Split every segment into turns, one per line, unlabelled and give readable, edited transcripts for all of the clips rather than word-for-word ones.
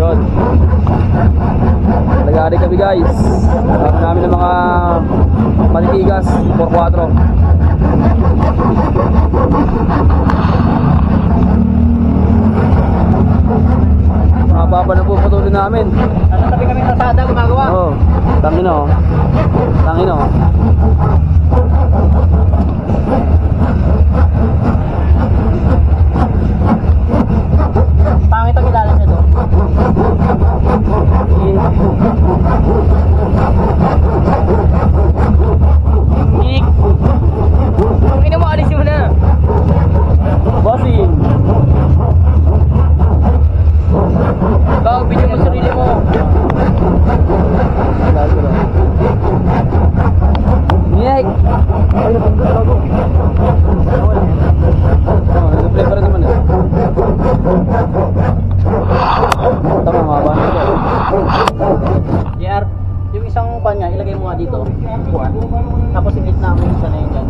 Yun. Nag-aari kami guys. Kami namin ng mga matitigas 4-4. Mababa na po patuloy namin.
Nasa tabi kami sa sada gumagawa.
Oo. Tangin o. Tangin o.
Pangit ang ilalim nito. Ik. Kung ina mo, alisin mo na.
Bossing.
Ikaw, video mo sarili mo.
Niyek. Ay, napagod ako. Nag-play pa rin naman eh. Tama nga ba?
JR, yung isang pan nga, ilagay mo nga dito. Tapos ingit na mo yung isa na yun dyan.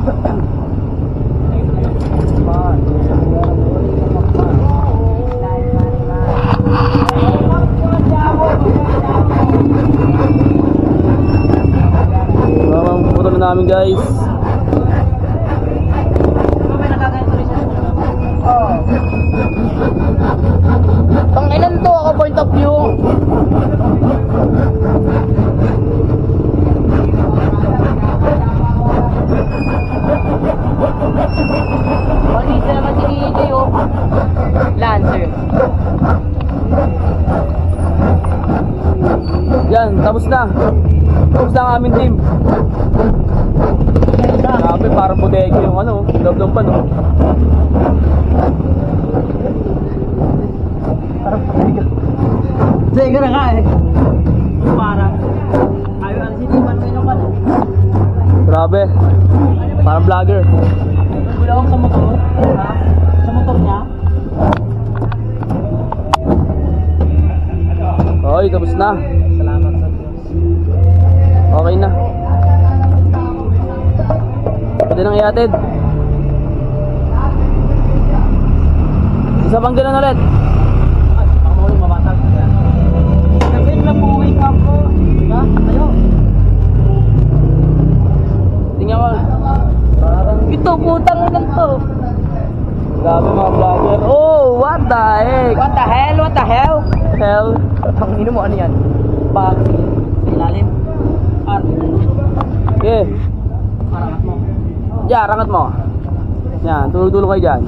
Puto na namin guys.
Pang ilan to ako point of view? Maliit na naman si EJ oh. Lancer.
Yan, tapos na. Tapos na ang aming team. Grabe, parang bodega yung ano, loob pa no.
Sige na nga eh. Parang ayaw ang sinipan mo yun pala.
Grabe. Parang vlogger.
Bulawang sa motor. Ha? Sa motor niya.
Oy, tapos na.
Salamat sa Diyos.
Okay na. Pwede nang iatid. Isa pang ganun ulit.
Ay, baka mo ulit mabatag. Wait lang po, wake up ko. Diba? Tayo.
Tingnan mo.
Parang ito, putang lang to.
Grabe mga vlogger. Oh, what the heck?
What the hell? What the hell?
Hell.
Ang ino mo, ano yan? Pag sa ilalim. Art.
Okay.
Parangat mo.
Diyan, rangat mo. Yan, tulog-tulog kayo dyan.